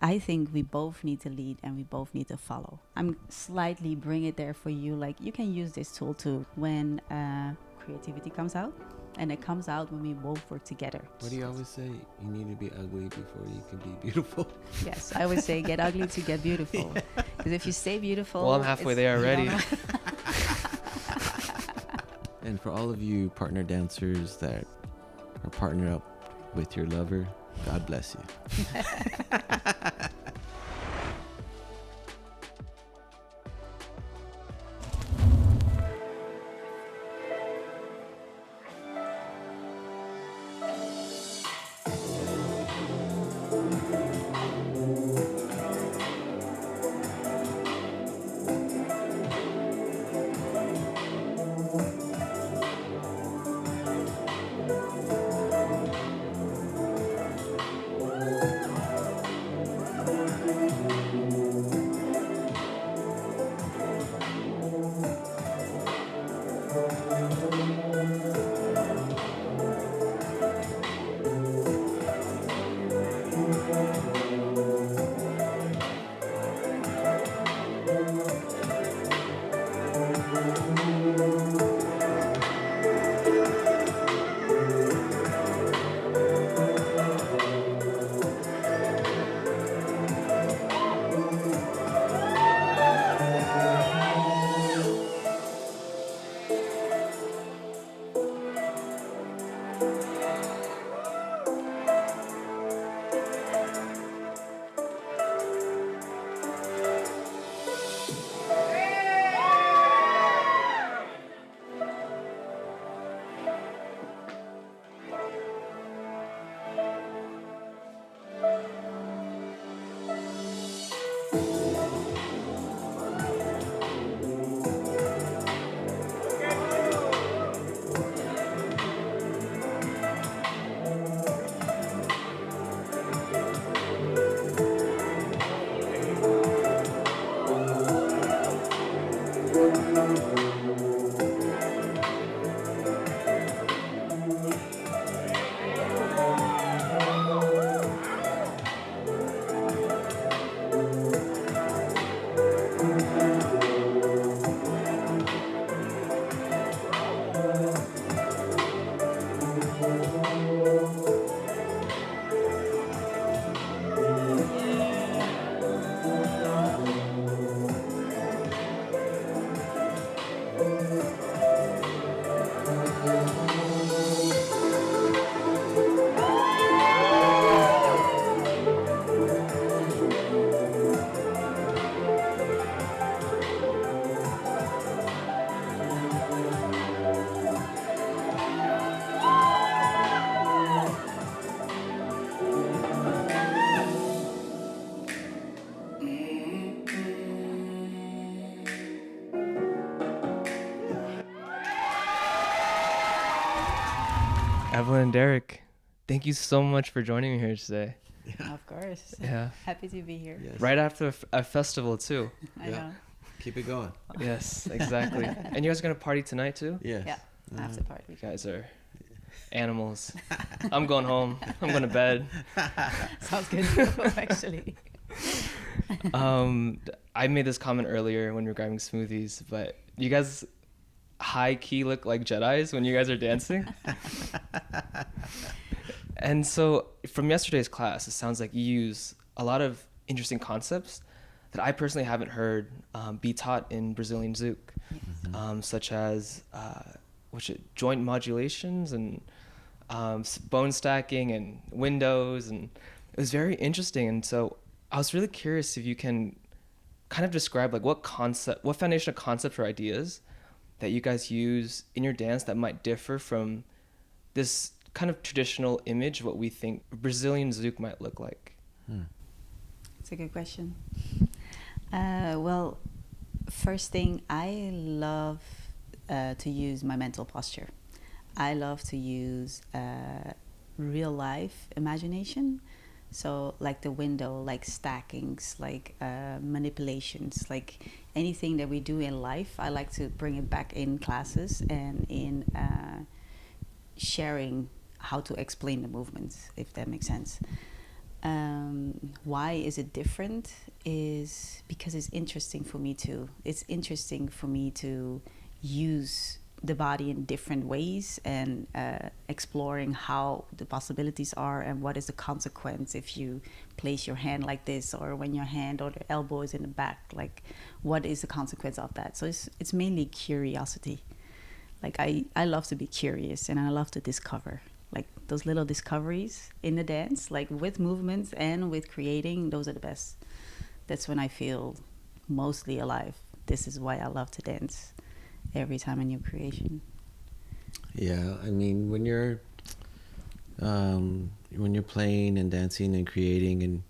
I think we both need to lead and we both need to follow. I'm slightly bring it there for you. Like you can use this tool too when creativity comes out, and it comes out when we both work together. What do you always say? You need to be ugly before you can be beautiful. Yes, I would say get ugly to get beautiful. Because if you stay beautiful, well, I'm halfway there already. And for all of you partner dancers that are partnered up with your lover, God bless you. Evelyn and Derrick, thank you so much for joining me here today. Yeah. Of course. Yeah. Happy to be here. Yes. Right after a festival too. I know. Keep it going. Yes, exactly. And you guys are gonna party tonight too? Yes. Yeah. After party. You guys are animals. I'm going home. I'm going to bed. Sounds good. Actually. I made this comment earlier when we were grabbing smoothies, but you guys high key look like Jedis when you guys are dancing. And so from yesterday's class, it sounds like you use a lot of interesting concepts that I personally haven't heard be taught in Brazilian Zouk, such as joint modulations and bone stacking and windows, and it was very interesting. And so I was really curious if you can kind of describe like what foundational concepts or ideas that you guys use in your dance that might differ from this kind of traditional image, what we think Brazilian Zouk might look like. It's a good question. Well, first thing, I love to use my mental posture. I love to use real life imagination. So like the window, like stackings, like manipulations, like anything that we do in life, I like to bring it back in classes and in sharing how to explain the movements, if that makes sense. Why is it different? Is because it's interesting for me to. It's interesting for me to use the body in different ways and exploring how the possibilities are and what is the consequence if you place your hand like this, or when your hand or the elbow is in the back, like what is the consequence of that. So it's mainly curiosity. Like I love to be curious, and I love to discover, like those little discoveries in the dance, like with movements and with creating. Those are the best. That's when I feel mostly alive. This is why I love to dance every time a new creation. Yeah, I mean, when you're playing and dancing and creating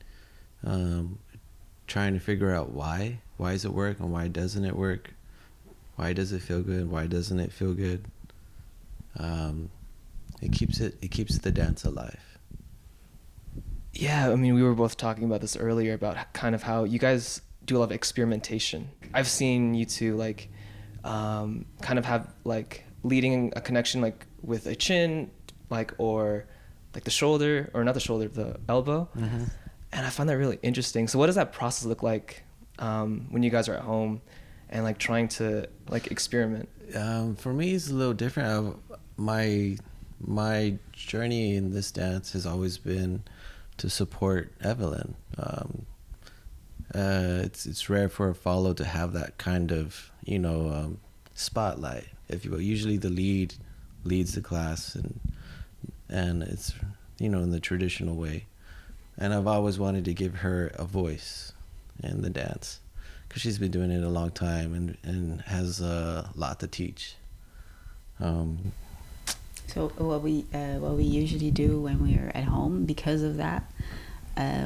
and trying to figure out why does it work and why doesn't it work, why does it feel good, why doesn't it feel good, it keeps the dance alive. Yeah, I mean, we were both talking about this earlier about kind of how you guys do a lot of experimentation. I've seen you two like kind of have like leading a connection like with a chin, like, or like the shoulder, or not the shoulder, the elbow. Mm-hmm. And I find that really interesting. So what does that process look like when you guys are at home and like trying to like experiment? For me, it's a little different. My journey in this dance has always been to support Evelyn. It's rare for a follow to have that kind of, spotlight, if you will. Usually the lead leads the class, and it's, in the traditional way. And I've always wanted to give her a voice in the dance, because she's been doing it a long time and has a lot to teach. So what we usually do when we're at home, because of that,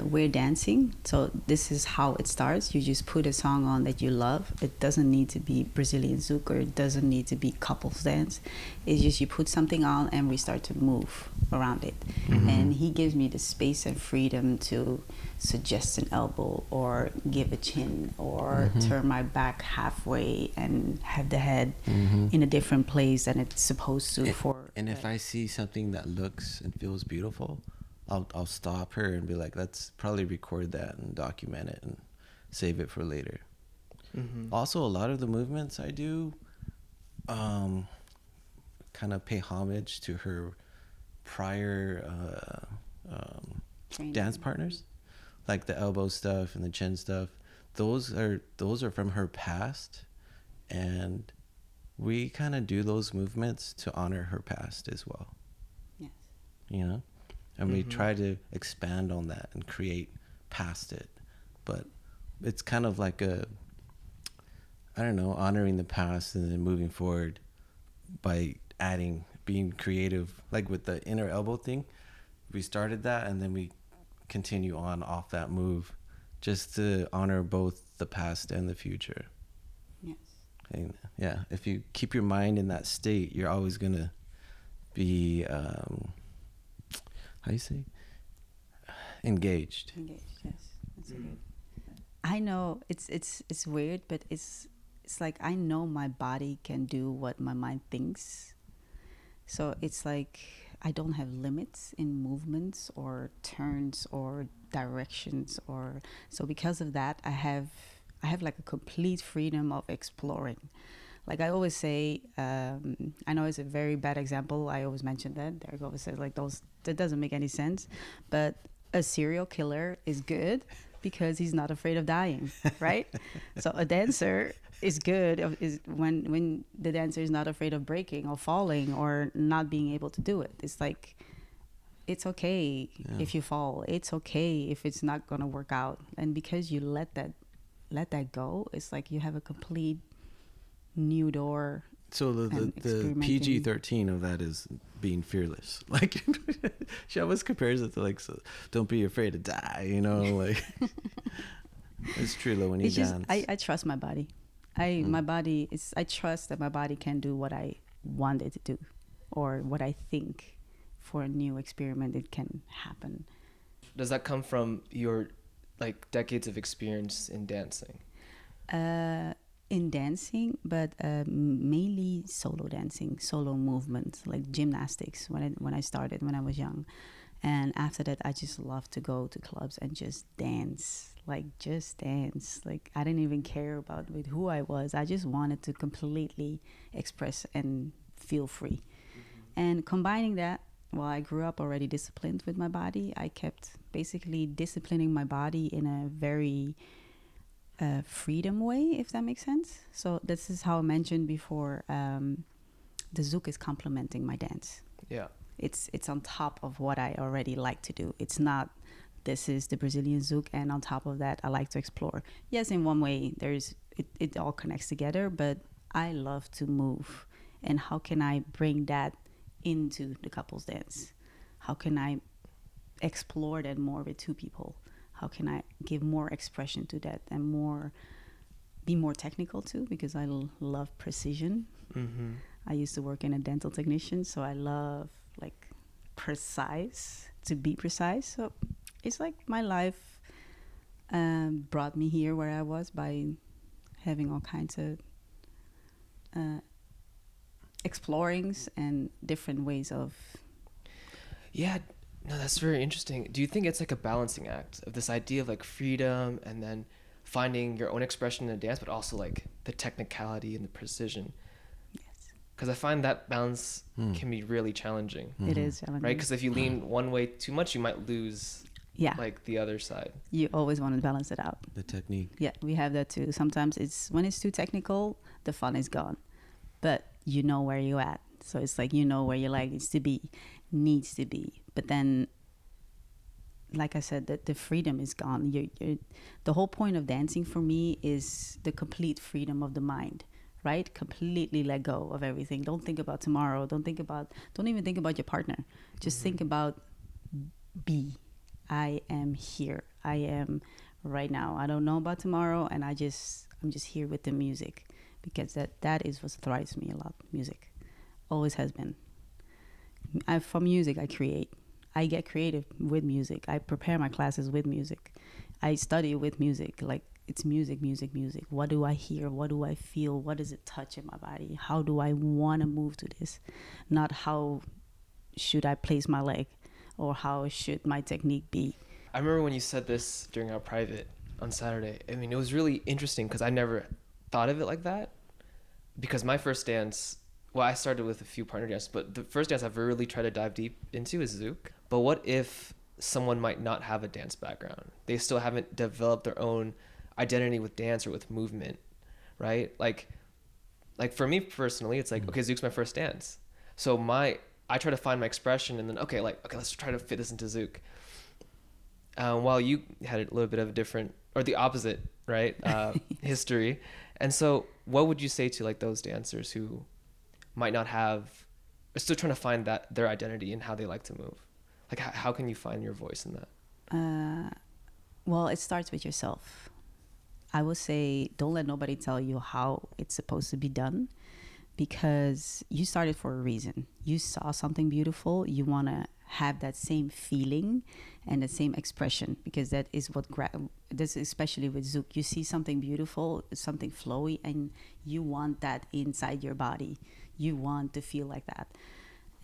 we're dancing. So this is how it starts. You just put a song on that you love. It doesn't need to be Brazilian Zouk, or it doesn't need to be couples dance. It's just you put something on and we start to move around it. Mm-hmm. And he gives me the space and freedom to suggest an elbow, or give a chin, or Mm-hmm. turn my back halfway and have the head Mm-hmm. in a different place than it's supposed to. And if I see something that looks and feels beautiful, I'll stop her and be like, let's probably record that and document it and save it for later. Mm-hmm. Also, a lot of the movements I do kind of pay homage to her prior dance partners, like the elbow stuff and the chin stuff. Those are from her past, and we kind of do those movements to honor her past as well. Yes. And we try to expand on that and create past it. But it's kind of like honoring the past and then moving forward by being creative. Like with the inner elbow thing, we started that and then we continue on off that move, just to honor both the past and the future. Yes. And yeah, if you keep your mind in that state, you're always going to be... how you say? Engaged. Yes. That's a good. I know it's weird, but it's like I know my body can do what my mind thinks. So it's like I don't have limits in movements or turns or directions, or so because of that I have like a complete freedom of exploring. Like I always say, I know it's a very bad example. I always mention that. Derrick always says like that doesn't make any sense. But a serial killer is good because he's not afraid of dying, right? So a dancer is good is when the dancer is not afraid of breaking or falling or not being able to do it. It's like, it's okay if you fall. It's okay if it's not gonna work out. And because you let that go, it's like you have a complete new door. So the PG-13 of that is being fearless. Like she always compares it to like, so don't be afraid to die, like it's true though when you dance. I trust my body. I trust that my body can do what I want it to do, or what I think for a new experiment it can happen. Does that come from your like decades of experience in dancing? In dancing, but mainly solo dancing, solo movements, like gymnastics when I started when I was young. And after that, I just love to go to clubs and just dance, like just dance. Like I didn't even care about with who I was. I just wanted to completely express and feel free. And combining that, well, I grew up already disciplined with my body. I kept basically disciplining my body in a very freedom way, if that makes sense. So this is how I mentioned before. The Zouk is complementing my dance. Yeah. It's on top of what I already like to do. It's not, this is the Brazilian Zouk, and on top of that, I like to explore. Yes, in one way, it all connects together, but I love to move. And how can I bring that into the couples dance? How can I explore that more with two people? How can I give more expression to that and be more technical too? Because I love precision. Mm-hmm. I used to work in a dental technician, so I love like to be precise. So it's like my life brought me here where I was by having all kinds of explorings and different ways of. Yeah, no, that's very interesting. Do you think it's like a balancing act of this idea of like freedom and then finding your own expression in a dance, but also like the technicality and the precision? Because I find that balance can be really challenging. Mm-hmm. It is challenging. Right? Because if you lean one way too much, you might lose like the other side. You always want to balance it out. The technique. Yeah, we have that too. Sometimes when it's too technical, the fun is gone. But you know where you're at. So it's like you know where your leg needs to be. But then, like I said, the freedom is gone. The whole point of dancing for me is the complete freedom of the mind. Right? Completely let go of everything. Don't think about tomorrow. Don't even think about your partner. Just think about be. I am here. I am right now. I don't know about tomorrow, and I'm just here with the music, because that is what thrives me a lot. Music always has been. For music, I create. I get creative with music. I prepare my classes with music. I study with music. Like, it's music. What do I hear? What do I feel? What does it touch in my body? How do I want to move to this? Not how should I place my leg, or how should my technique be. I remember when you said this during our private on Saturday. I mean, it was really interesting because I never thought of it like that. Because my first dance, well, I started with a few partner dances, but the first dance I've really tried to dive deep into is Zouk. But what if someone might not have a dance background? They still haven't developed their own identity with dance or with movement, right? Like for me personally, it's like, okay, Zouk's my first dance. So I try to find my expression, and then, okay, let's try to fit this into Zouk. While you had a little bit of a different, or the opposite, right? History. And so what would you say to like those dancers who might not are still trying to find their identity and how they like to move? Like, how can you find your voice in that? Well, it starts with yourself. I would say don't let nobody tell you how it's supposed to be done, because you started for a reason. You saw something beautiful. You want to have that same feeling and the same expression, because that is what this, especially with Zouk. You see something beautiful, something flowy, and you want that inside your body. You want to feel like that.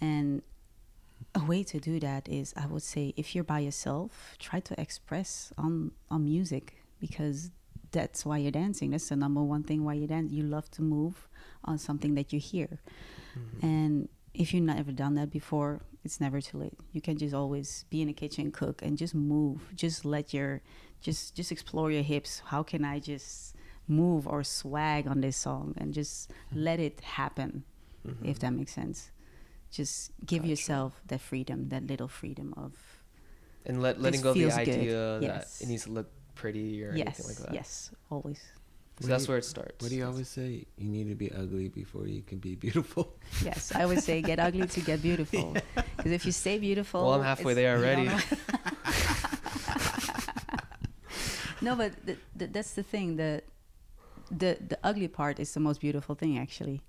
And a way to do that is, I would say, if you're by yourself, try to express on music, because that's why you're dancing. That's the number one thing why you dance. You love to move on something that you hear. Mm-hmm. And if you've never done that before, it's never too late. You can just always be in the kitchen, cook, and just move. Just just explore your hips. How can I just move or swag on this song, and just let it happen, if that makes sense. Just give yourself that freedom, that little freedom of. And letting go of the idea good. that it needs to look pretty or anything like that. Yes, always. So that's where it starts. What do you always say? You need to be ugly before you can be beautiful. Yes, I would say get ugly to get beautiful. Because if you stay beautiful... Well, I'm halfway there already. No, but that's the thing. The ugly part is the most beautiful thing, actually.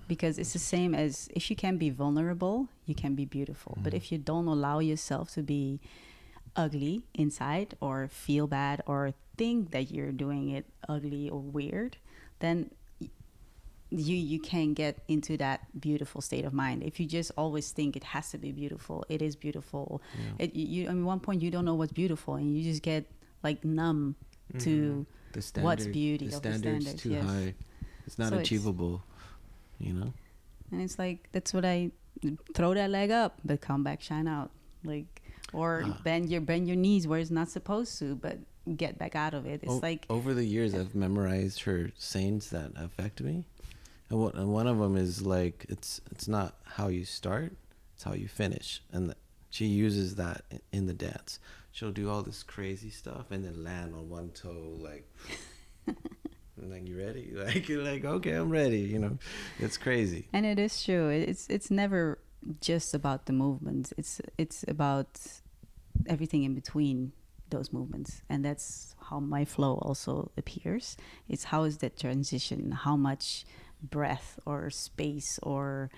Because it's the same as, if you can be vulnerable, you can be beautiful. But if you don't allow yourself to be ugly inside, or feel bad, or think that you're doing it ugly or weird, then you can get into that beautiful state of mind. If you just always think it has to be beautiful, it is beautiful. Yeah. I mean, one point you don't know what's beautiful, and you just get like numb to The standard, what's beauty the of the standard's standards. too Yes. high. It's not So achievable, you know? And it's like, that's what I throw that leg up, but come back, shine out. Like, or bend your knees where it's not supposed to, but get back out of it. It's like, over the years, I've memorized her sayings that affect me. And one of them is like, it's not how you start, it's how you finish. And she uses that in the dance. She'll do all this crazy stuff and then land on one toe, like, and like, you ready? Like, you're like, okay, I'm ready. You know, it's crazy. and it is true. It's never just about the movements. It's about everything in between those movements, and that's how my flow also appears. It's how is that transition? How much breath or space or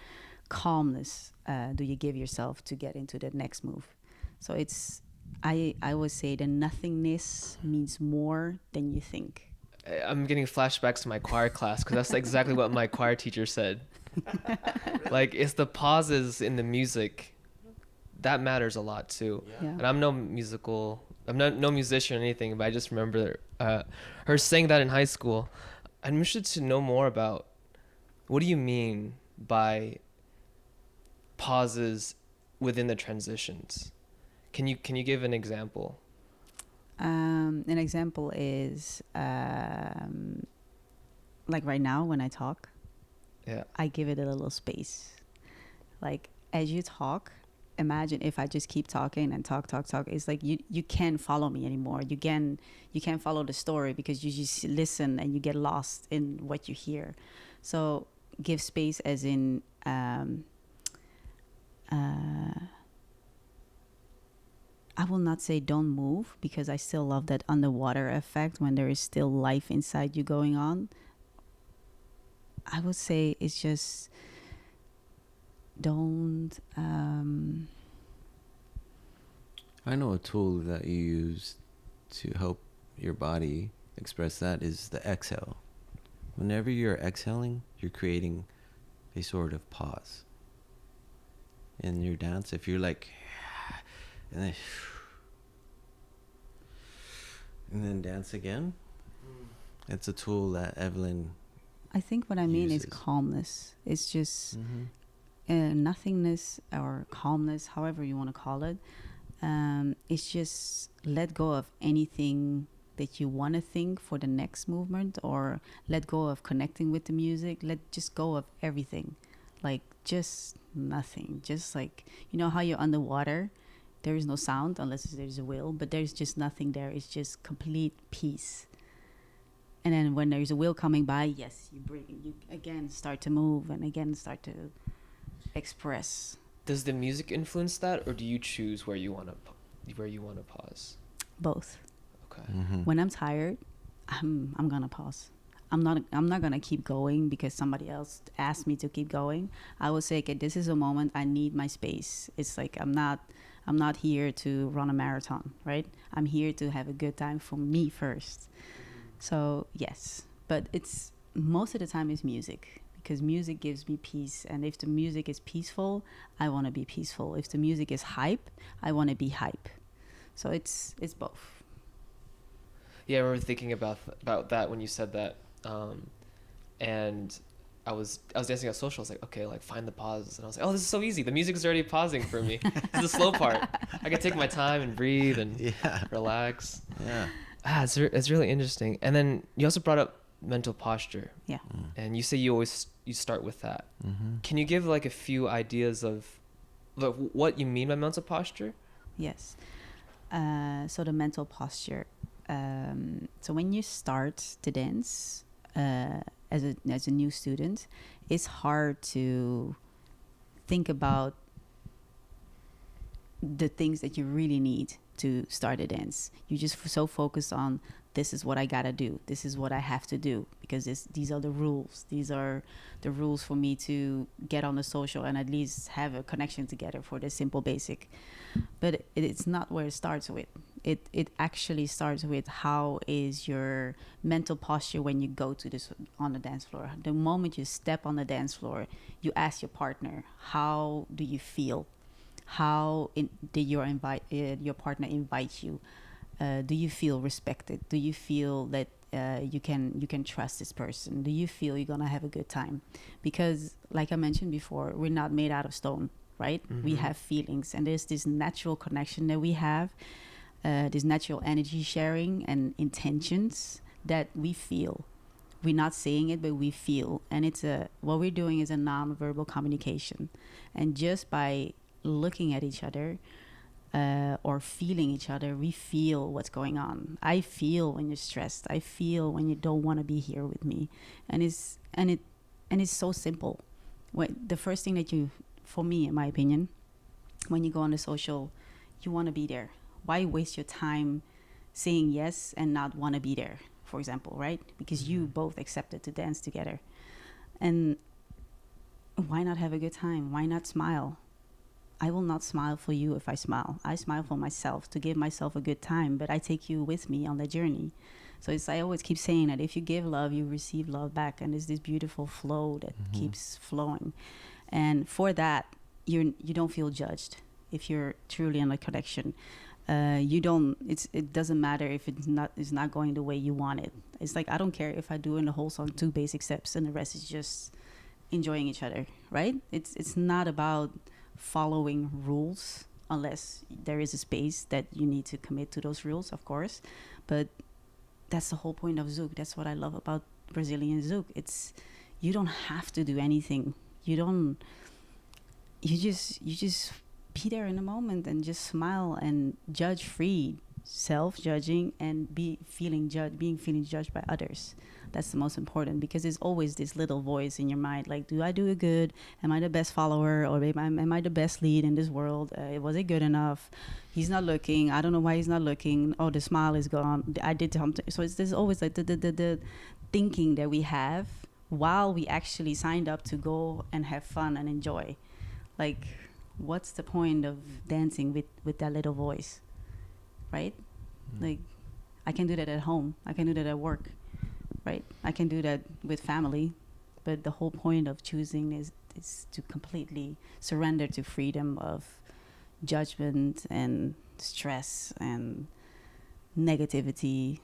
calmness do you give yourself to get into the next move? So it's, I would say the nothingness means more than you think. I'm getting flashbacks to my choir class because that's exactly what my choir teacher said. Like, it's the pauses in the music that matters a lot too. Yeah. And I'm no musician or anything, but I just remember her saying that in high school. I'm interested to know more about, what do you mean by pauses within the transitions? Can you give an example? An example is like right now when I talk, Yeah. I give it a little space. Like, as you talk, imagine if I just keep talking and talk. It's like you can't follow me anymore. You can't follow the story because you just listen and you get lost in what you hear. So give space, as in I will not say don't move, because I still love that underwater effect when there is still life inside you going on. I would say it's just don't. I know a tool that you use to help your body express that is the exhale. Whenever you're exhaling, you're creating a sort of pause in your dance. If you're like, and then dance again, it's a tool that Evelyn I think what I mean is uses. calmness. It's just nothingness or calmness, however you want to call it. It's just let go of anything that you want to think for the next movement, or let go of connecting with the music. Let just go of everything, like just nothing. Just like, you know how you're underwater, there is no sound unless there's a whale, but there's just nothing there. It's just complete peace. And then when there's a whale coming by, yes, you again start to move and again start to express. Does the music influence that, or do you choose where you want to pause? Both. Okay. When I'm tired, I'm gonna pause. I'm not gonna keep going because somebody else asked me to keep going. I will say, okay, this is a moment I need my space. It's like I'm not here to run a marathon, right? I'm here to have a good time for me first. So yes, but it's most of the time is music, because music gives me peace. And if the music is peaceful, I want to be peaceful. If the music is hype, I want to be hype. So it's both. Yeah, I remember thinking about that when you said that, and I was dancing at social. I was like, okay, like find the pause, and I was like, oh, this is so easy. The music is already pausing for me. This is the slow part. I can take my time and breathe and relax. Yeah. It's really interesting. And then you also brought up mental posture. Yeah. And you say you start with that. Can you give like a few ideas of what you mean by mental posture? Yes. So the mental posture. So when you start to dance as a new student, it's hard to think about the things that you really need to start a dance. You just so focused on, this is what I gotta do, this is what I have to do, because these are the rules. These are the rules for me to get on the social and at least have a connection together for the simple basic. But it's not where it starts with. it actually starts with how is your mental posture when you go to this on the dance floor. The moment you step on the dance floor, you ask your partner, how do you feel? Did your partner invite you? Do you feel respected? Do you feel that you can trust this person? Do you feel you're gonna have a good time? Because like I mentioned before, we're not made out of stone, right? We have feelings, and there's this natural connection that we have, this natural energy sharing and intentions that we feel. We're not saying it, but we feel, and what we're doing is a non-verbal communication, and just by looking at each other or feeling each other, we feel what's going on. I feel when you're stressed. I feel when you don't want to be here with me, and it's so simple. The first thing that for me, in my opinion, when you go on the social, you want to be there. Why waste your time saying yes and not want to be there, for example, right? Because you both accepted to dance together. And why not have a good time? Why not smile? I will not smile for you if I smile. I smile for myself to give myself a good time, but I take you with me on the journey. So I always keep saying that if you give love, you receive love back. And there's this beautiful flow that keeps flowing. And for that, you don't feel judged if you're truly in a connection. It doesn't matter if it's not going the way you want it. It's like, I don't care if I do in the whole song 2 basic steps and the rest is just enjoying each other, right? It's not about following rules unless there is a space that you need to commit to those rules, of course. But that's the whole point of Zouk. That's what I love about Brazilian Zouk. You don't have to do anything. You just be there in the moment and just smile and judge free, self-judging, and being feeling judged by others. That's the most important, because there's always this little voice in your mind, like, do I do it good? Am I the best follower? Or am I the best lead in this world? Was it good enough? He's not looking. I don't know why he's not looking. Oh, the smile is gone. I did something. So there's always like the thinking that we have while we actually signed up to go and have fun and enjoy. Like, what's the point of dancing with that little voice, right? Like, I can do that at home. I can do that at work, right? I can do that with family. But the whole point of choosing is to completely surrender to freedom of judgment and stress and negativity.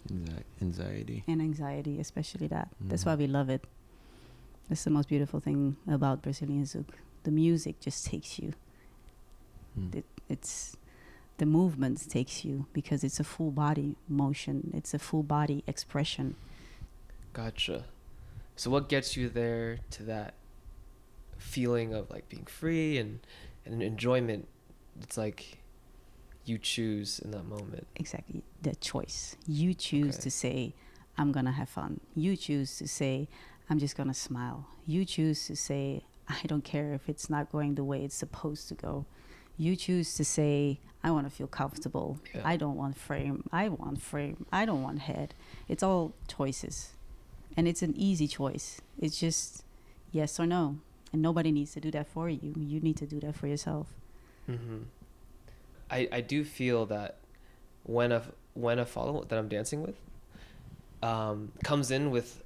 Anxiety. And anxiety, especially that. That's why we love it. That's the most beautiful thing about Brazilian Zouk. The music just takes you. It's the movement takes you, because it's a full body motion. It's a full body expression. Gotcha. So what gets you there to that feeling of like being free and enjoyment? It's like you choose in that moment. Exactly. The choice. You choose to say, I'm going to have fun. You choose to say, I'm just going to smile. You choose to say, I don't care if it's not going the way it's supposed to go. You choose to say, I want to feel comfortable. Yeah. I don't want frame. I want frame. I don't want head. It's all choices. And it's an easy choice. It's just yes or no. And nobody needs to do that for you. You need to do that for yourself. Mm-hmm. I do feel that when a follower that I'm dancing with comes in with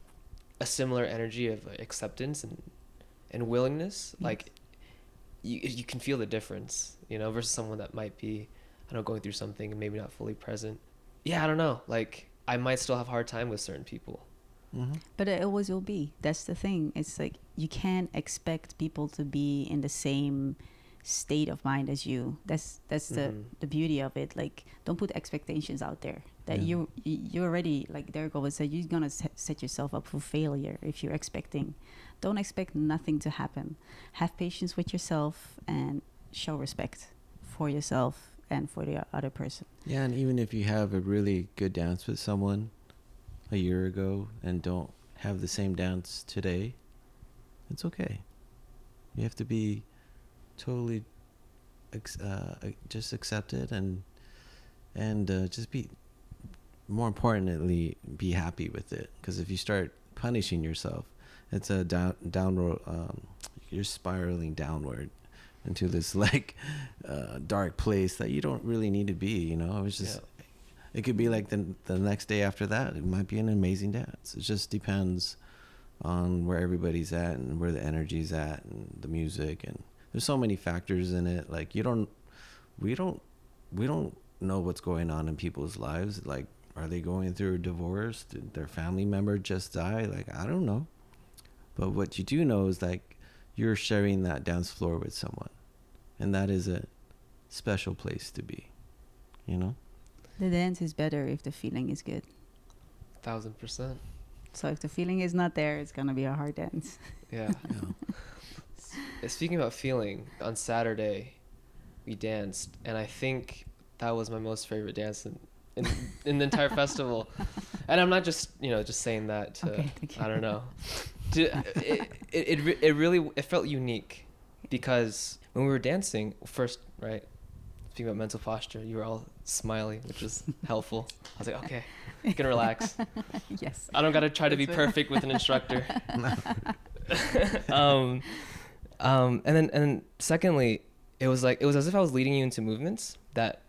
a similar energy of acceptance and willingness, like you can feel the difference, versus someone that might be, I don't know, going through something and maybe not fully present. Yeah, I don't know. Like, I might still have a hard time with certain people. Mm-hmm. But it always will be. That's the thing. It's like you can't expect people to be in the same state of mind as you. That's the beauty of it. Like, don't put expectations out there that you already, like Derrick always said, you're gonna set yourself up for failure if you're expecting. Don't expect nothing to happen. Have patience with yourself and show respect for yourself and for the other person. Yeah, and even if you have a really good dance with someone a year ago and don't have the same dance today, it's okay. You have to be totally just accept it and just be, more importantly, be happy with it. Because if you start punishing yourself, it's a downward, you're spiraling downward into this like dark place that you don't really need to be. It's just It could be like the next day after that. It might be an amazing dance. It just depends on where everybody's at and where the energy's at and the music, and there's so many factors in it. Like we don't know what's going on in people's lives. Like, are they going through a divorce? Did their family member just die? Like, I don't know. But what you do know is like you're sharing that dance floor with someone, and that is a special place to be, you know? The dance is better if the feeling is good. 1000%. So if the feeling is not there, it's going to be a hard dance. Yeah. Speaking about feeling, on Saturday we danced, and I think that was my most favorite dance in the entire festival. And I'm not just saying that to, okay, I don't know. It really felt unique, because when we were dancing first, right? Speaking about mental posture, you were all smiling, which was helpful. I was like, okay, you can relax. Yes. I don't gotta try to be perfect with an instructor. And then secondly, it was as if I was leading you into movements that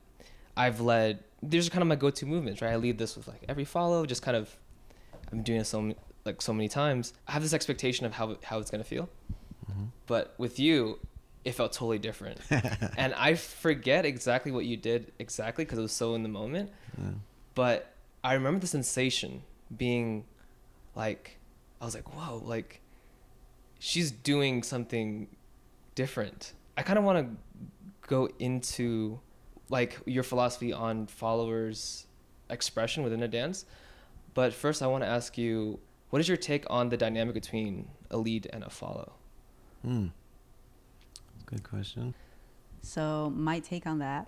I've led. These are kind of my go-to movements, right? I lead this with like every follow, just kind of, I'm doing it so many times. I have this expectation of how it's gonna feel, but with you, it felt totally different. And I forget exactly what you did exactly because it was so in the moment. Yeah. But I remember the sensation being like, I was like, whoa, like she's doing something different. I kind of want to go into like your philosophy on followers' expression within a dance. But first I want to ask you, what is your take on the dynamic between a lead and a follow? Good question. So my take on that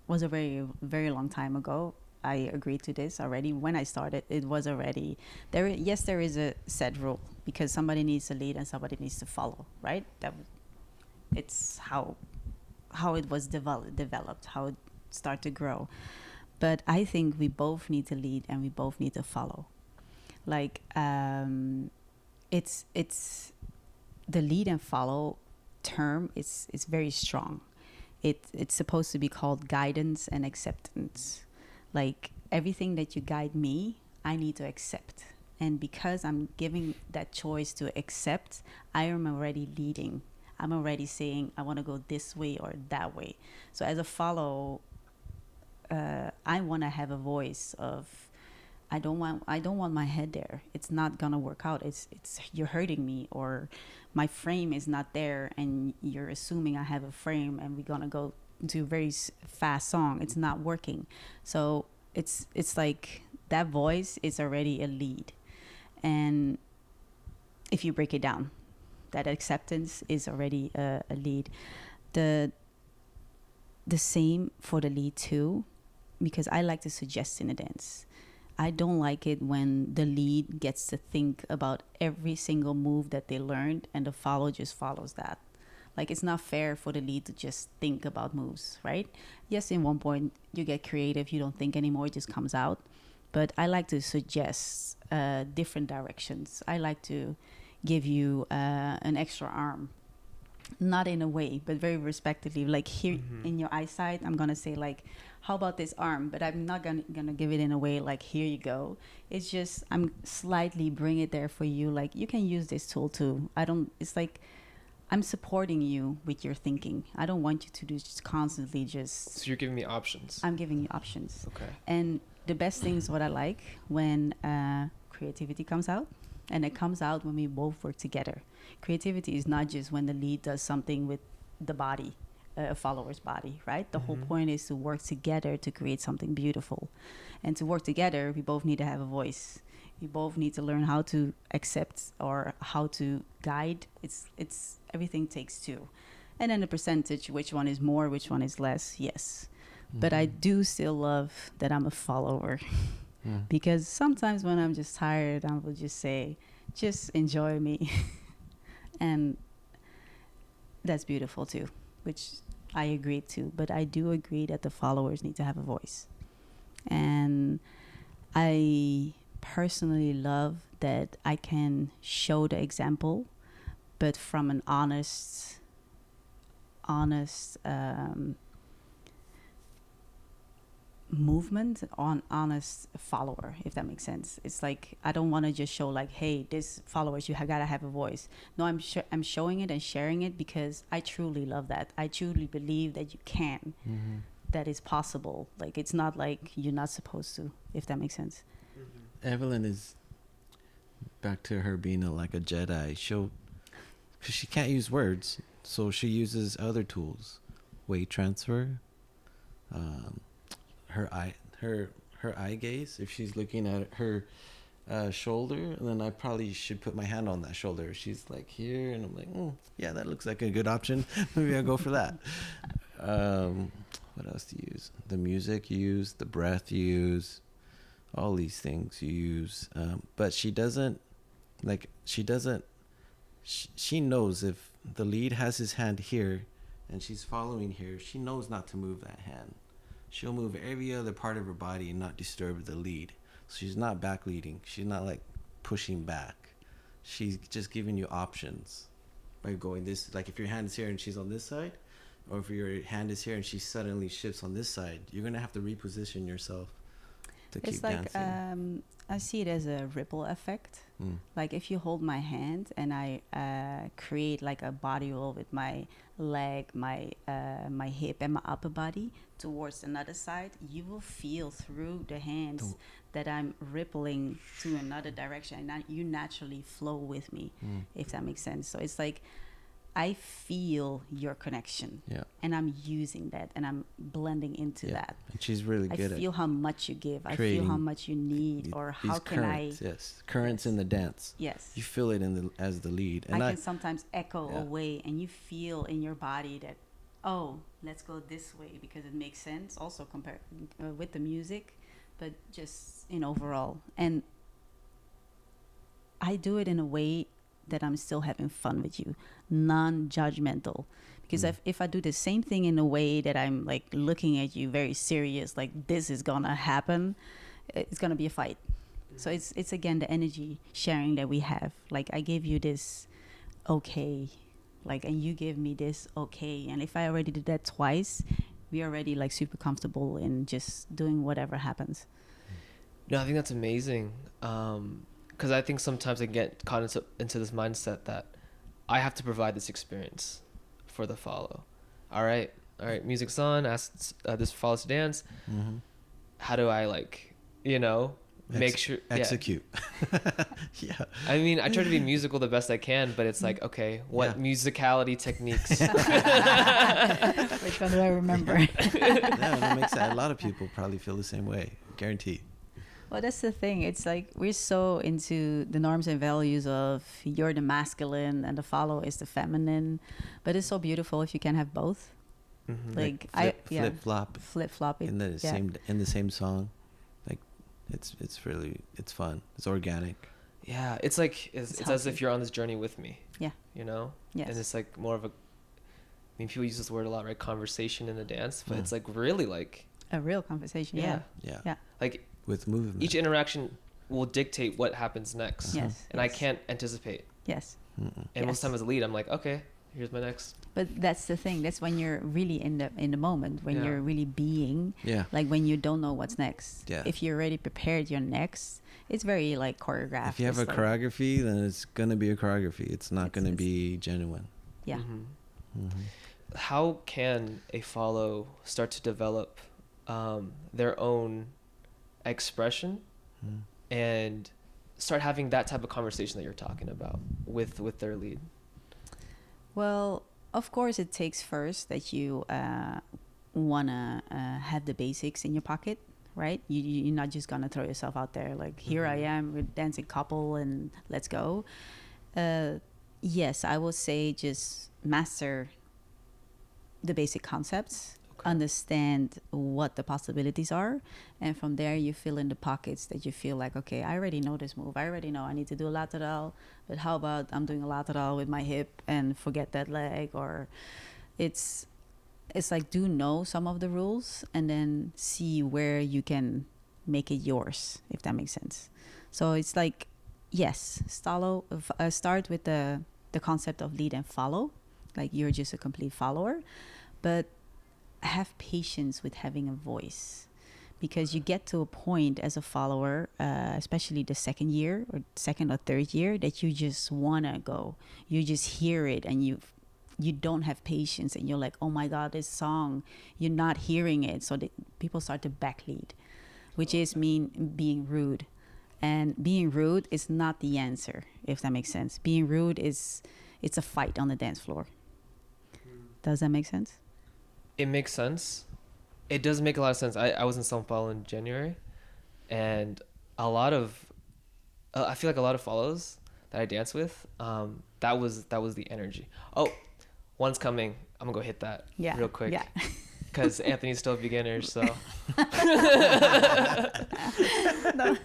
was a very, very long time ago. I agreed to this already. When I started, it was already there. Yes, there is a set rule because somebody needs to lead and somebody needs to follow, right? It's how it was developed, how it started to grow. But I think we both need to lead and we both need to follow. Like it's the lead and follow term is very strong. It's supposed to be called guidance and acceptance. Like everything that you guide me, I need to accept. And because I'm giving that choice to accept, I am already leading. I'm already saying I want to go this way or that way. So as a follow, I want to have a voice of I don't want my head there. It's not gonna work out. It's you're hurting me, or my frame is not there, and you're assuming I have a frame, and we're gonna go to a very fast song. It's not working. So it's like that voice is already a lead, and if you break it down, that acceptance is already a lead. The same for the lead too, because I like to suggest in a dance. I don't like it when the lead gets to think about every single move that they learned and the follow just follows that. Like, it's not fair for the lead to just think about moves, right? Yes, in one point you get creative, you don't think anymore, it just comes out. But I like to suggest different directions. I like to give you an extra arm. Not in a way, but very respectively. Like here in your eyesight, I'm going to say like, how about this arm? But I'm not gonna give it in a way like, here you go. It's just, I'm slightly bring it there for you. Like, you can use this tool too. It's like, I'm supporting you with your thinking. I don't want you to do just constantly just. So you're giving me options. I'm giving you options. Okay. And the best thing is what I like when creativity comes out. And it comes out when we both work together. Creativity is not just when the lead does something with the body, a follower's body, right? The whole point is to work together to create something beautiful. And to work together, we both need to have a voice. We both need to learn how to accept or how to guide. It's everything takes two. And then the percentage, which one is more, which one is less, yes. But I do still love that I'm a follower. Because sometimes when I'm just tired, I will just say, just enjoy me. And that's beautiful too, which I agree to. But I do agree that the followers need to have a voice. And I personally love that I can show the example, but from an honest movement on honest follower, if that makes sense. It's like I don't want to just show like, hey, this followers, gotta have a voice. No, I'm showing it and sharing it because I truly love that. I truly believe that you can, that is possible. Like it's not like you're not supposed to, if that makes sense. Evelyn is back to her being like a Jedi. Because she can't use words, so she uses other tools, weight transfer, her eye gaze. If she's looking at her shoulder, then I probably should put my hand on that shoulder. She's like here, and I'm like, yeah, that looks like a good option. Maybe I'll go for that. What else do you use? The music you use, the breath you use, all these things you use. But she knows if the lead has his hand here and she's following here, she knows not to move that hand. She'll move every other part of her body and not disturb the lead. So she's not back leading. She's not like pushing back. She's just giving you options by going this. Like if your hand is here and she's on this side, or if your hand is here and she suddenly shifts on this side, you're going to have to reposition yourself to keep dancing. I see it as a ripple effect. Like if you hold my hand and I create like a body roll with my leg, my hip and my upper body towards another side, you will feel through the hands that I'm rippling to another direction, and you naturally flow with me, if that makes sense. So it's like I feel your connection, and I'm using that, and I'm blending into that. And she's really good at I feel how much you give. I feel how much you need, or how can currents, currents in the dance. Yes. You feel it as the lead. And I can sometimes echo away, and you feel in your body that, oh, let's go this way because it makes sense. Also compared with the music, but just in overall. And I do it in a way that I'm still having fun with you, non-judgmental. Because if I do the same thing in a way that I'm like looking at you very serious, like this is gonna happen, it's gonna be a fight. So it's again the energy sharing that we have. Like I gave you this okay, like, and you give me this okay. And if I already did that twice, we're already like super comfortable in just doing whatever happens. No, I think that's amazing. Because I think sometimes I get caught into this mindset that I have to provide this experience for the follow. All right, music's on. Ask this follows to dance. How do I make sure execute? Yeah. I mean, I try to be musical the best I can, but it's like, okay, what musicality techniques? Which one do I remember? That makes sense. A lot of people probably feel the same way. Guaranteed. Well, that's the thing. It's like we're so into the norms and values of you're the masculine and the follow is the feminine, but it's so beautiful if you can have both. Like flip flop in the same song. Like it's fun. It's organic. Yeah, it's like it's as if you're on this journey with me. Yeah. You know. Yes. And it's like more of a. I mean, people use this word a lot, right? Conversation in the dance, but it's like really like a real conversation. Yeah. Like. With movement. Each interaction will dictate what happens next. Yes. And I can't anticipate. Yes. And most time as a lead, I'm like, okay, here's my next. But that's the thing. That's when you're really in the moment, when you're really being. Yeah. Like when you don't know what's next. Yeah. If you're already prepared your next, it's very like choreographed. If you have a choreography, then it's gonna be a choreography. It's not gonna be genuine. Yeah. How can a follow start to develop their own expression and start having that type of conversation that you're talking about with their lead? Well, of course it takes first that you want to have the basics in your pocket, right? You're not just gonna throw yourself out there like here I am, we're dancing couple and let's go. Yes, I would say just master the basic concepts. Understand what the possibilities are, and from there you fill in the pockets that you feel like, okay, I already know this move, I already know I need to do a lateral, but how about I'm doing a lateral with my hip and forget that leg? Or it's like do know some of the rules and then see where you can make it yours, if that makes sense. So it's like, yes, start with the concept of lead and follow, like you're just a complete follower, but have patience with having a voice, because you get to a point as a follower, especially the second year or second or third year, that you just want to go. You just hear it and you don't have patience, and you're like, oh my God, this song, you're not hearing it. So people start to backlead, which is mean being rude. And being rude is not the answer, if that makes sense. Being rude it's a fight on the dance floor. Does that make sense? It makes sense. It does make a lot of sense. I was in Sao Paulo in January, and a lot of I feel like a lot of follows that I dance with, that was the energy. Oh, one's coming. I'm gonna go hit that real quick. Yeah. Because Anthony's still a beginner, so. No.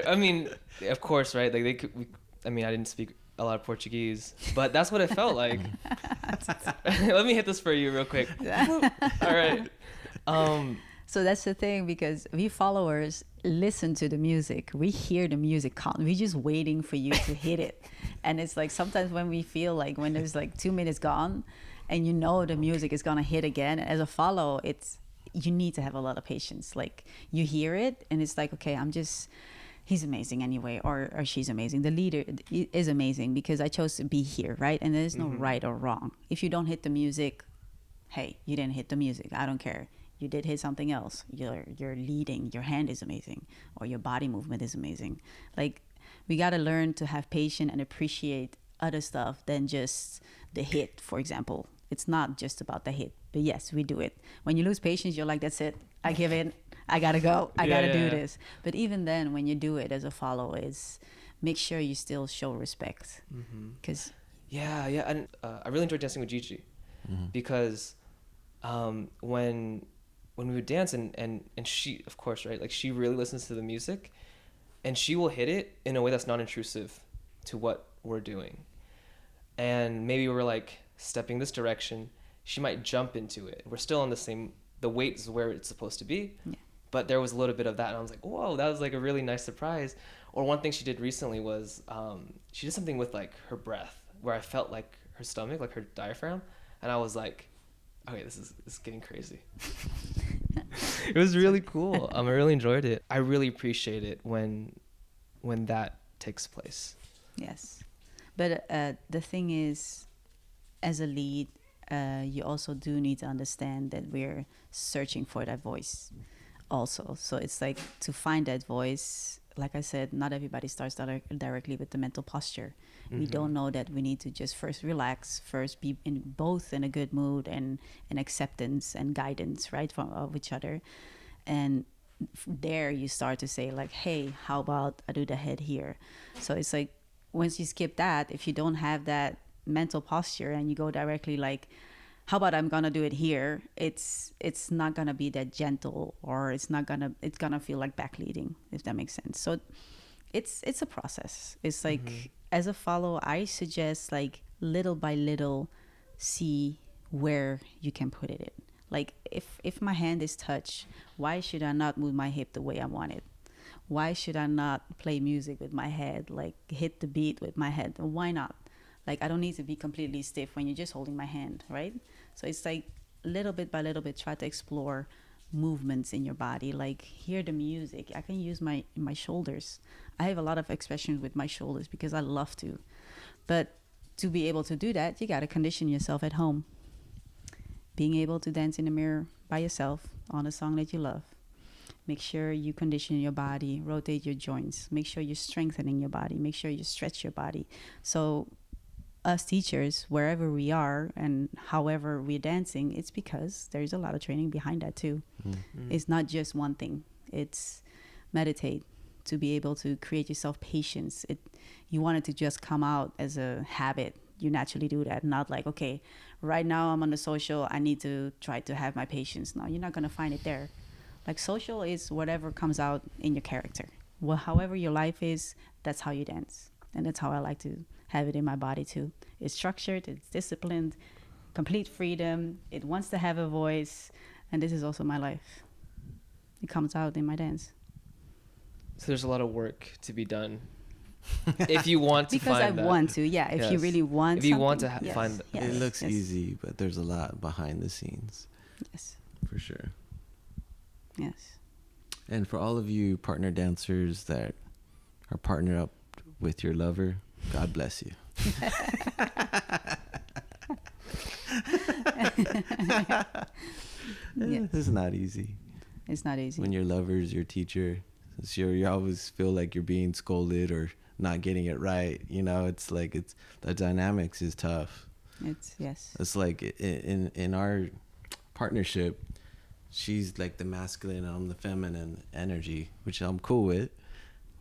I mean, of course, right? Like I didn't speak a lot of Portuguese, but that's what it felt like. Let me hit this for you real quick. All right. So that's the thing, because we followers listen to the music. We hear the music. We're just waiting for you to hit it. And it's like sometimes when we feel like when there's like 2 minutes gone and you know the music is going to hit again, as a follow, you need to have a lot of patience. Like you hear it and it's like, okay, he's amazing anyway, or she's amazing. The leader is amazing because I chose to be here, right? And there's no right or wrong. If you don't hit the music, hey, you didn't hit the music. I don't care. You did hit something else. You're leading. Your hand is amazing, or your body movement is amazing. Like we got to learn to have patience and appreciate other stuff than just the hit, for example. It's not just about the hit, but yes, we do it. When you lose patience, you're like, that's it. I give in. I gotta go. I gotta do this. But even then, when you do it as a follow, make sure you still show respect. Because and I really enjoyed dancing with Gigi because when we would dance and she, of course, right, like she really listens to the music and she will hit it in a way that's non-intrusive to what we're doing. And maybe we're like stepping this direction, she might jump into it. We're still on the weight is where it's supposed to be. Yeah. But there was a little bit of that, and I was like, whoa, that was like a really nice surprise. Or one thing she did recently was she did something with like her breath, where I felt like her stomach, like her diaphragm, and I was like, okay, this is getting crazy. It was really cool. I really enjoyed it. I really appreciate it when that takes place. Yes, but the thing is, as a lead, you also do need to understand that we're searching for that voice also. So it's like to find that voice, like I said, not everybody starts directly with the mental posture. We don't know that we need to just first relax, first be in a good mood and acceptance and guidance, right, of each other. And there you start to say like, hey, how about I do the head here? So it's like once you skip that, if you don't have that mental posture and you go directly like, how about I'm gonna do it here, it's not gonna be that gentle, or it's gonna feel like backleading, if that makes sense. So it's a process. It's like as a follow, I suggest like little by little see where you can put it in. Like if my hand is touched, why should I not move my hip the way I want it? Why should I not play music with my head, like hit the beat with my head? Why not? Like I don't need to be completely stiff when you're just holding my hand, right? So it's like little bit by little bit, try to explore movements in your body. Like hear the music. I can use my shoulders. I have a lot of expressions with my shoulders because I love to. But to be able to do that, you got to condition yourself at home. Being able to dance in the mirror by yourself on a song that you love. Make sure you condition your body, rotate your joints. Make sure you're strengthening your body. Make sure you stretch your body. So us teachers, wherever we are and however we're dancing, it's because there's a lot of training behind that too. It's not just one thing. It's meditate to be able to create yourself patience. You want it to just come out as a habit. You naturally do that, not like, okay, right now I'm on the social, I need to try to have my patience. No, you're not going to find it there. Like social is whatever comes out in your character. Well, however your life is, that's how you dance. And that's how I like to have it in my body too. It's structured, it's disciplined, complete freedom. It wants to have a voice. And this is also my life. It comes out in my dance. So there's a lot of work to be done. If you want to because find I want to, yeah. If you really want if you want to yes. find yes. It looks yes. easy, but there's a lot behind the scenes. Yes. For sure. Yes. And for all of you partner dancers that are partnered up with your lover, God bless you. Yes. It's not easy. It's not easy. When your lover's your teacher, you always feel like you're being scolded or not getting it right. You know, it's like the dynamics is tough. Yes. It's like in our partnership, she's like the masculine and I'm the feminine energy, which I'm cool with.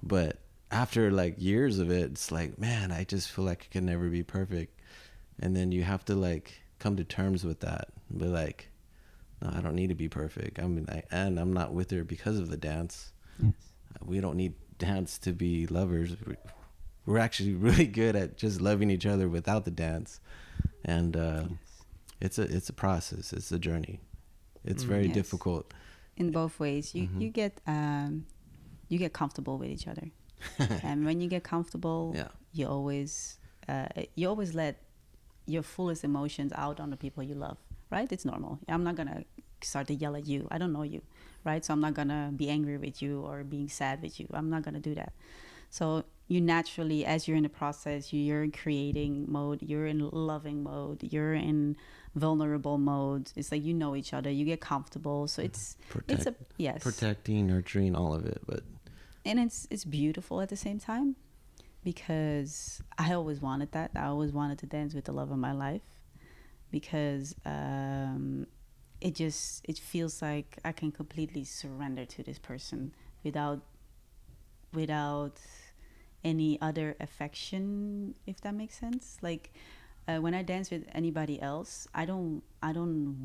But after like years of it, it's like, man, I just feel like it can never be perfect. And then you have to like come to terms with that. Be like, no, I don't need to be perfect. And I'm not with her because of the dance. Yes. We don't need dance to be lovers. We're actually really good at just loving each other without the dance. And Yes. it's a process. It's a journey. It's very Yes. difficult. In both ways, you get comfortable with each other, and when you get comfortable, Yeah. you always let your fullest emotions out on the people you love. Right? It's normal. I'm not gonna start to yell at you. I don't know you, right? So I'm not gonna be angry with you or being sad with you. I'm not gonna do that. So you naturally, as you're in the process, you're in creating mode, you're in loving mode, you're in vulnerable mode. It's like you know each other, you get comfortable. So it's a yes, Protecting, nurturing, all of it. But and it's beautiful at the same time, because I always wanted that. I always wanted to dance with the love of my life, because it feels like I can completely surrender to this person without any other affection, if that makes sense. Like when I dance with anybody else, I don't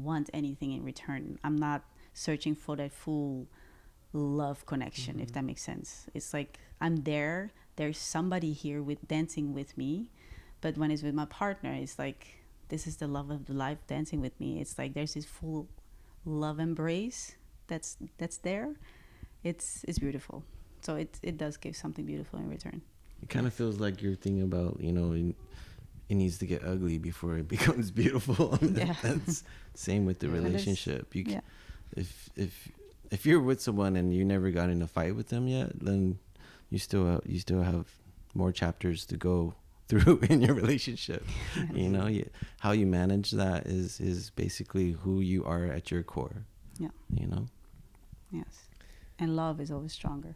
want anything in return. I'm not searching for that full love connection, if that makes sense. It's like I'm there's somebody here with dancing with me, but when it's with my partner, it's like this is the love of the life dancing with me. It's like there's this full love embrace that's there. It's beautiful. So it does give something beautiful in return. it kind of feels like you're thinking about, it needs to get ugly before it becomes beautiful. Yeah. That's same with the Yeah. relationship. Yeah. If you're with someone and you never got in a fight with them yet, then you still have more chapters to go through in your relationship. How you manage that is basically who you are at your core. Yeah. Yes. And love is always stronger.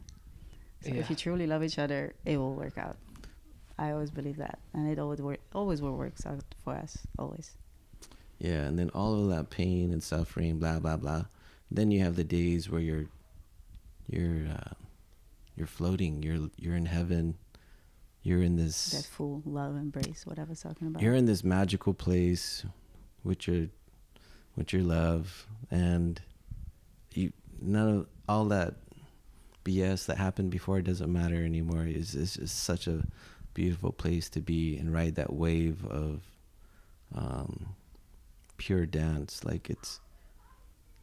So if you truly love each other, it will work out. I always believe that, and it always works out for us, always. Yeah, and then all of that pain and suffering, blah blah blah. Then you have the days where you're floating. You're in heaven. You're in this That full love embrace, what I was talking about. You're in this magical place with your love, and none of all that BS that happened before doesn't matter anymore. It's just such a beautiful place to be and ride that wave of pure dance. Like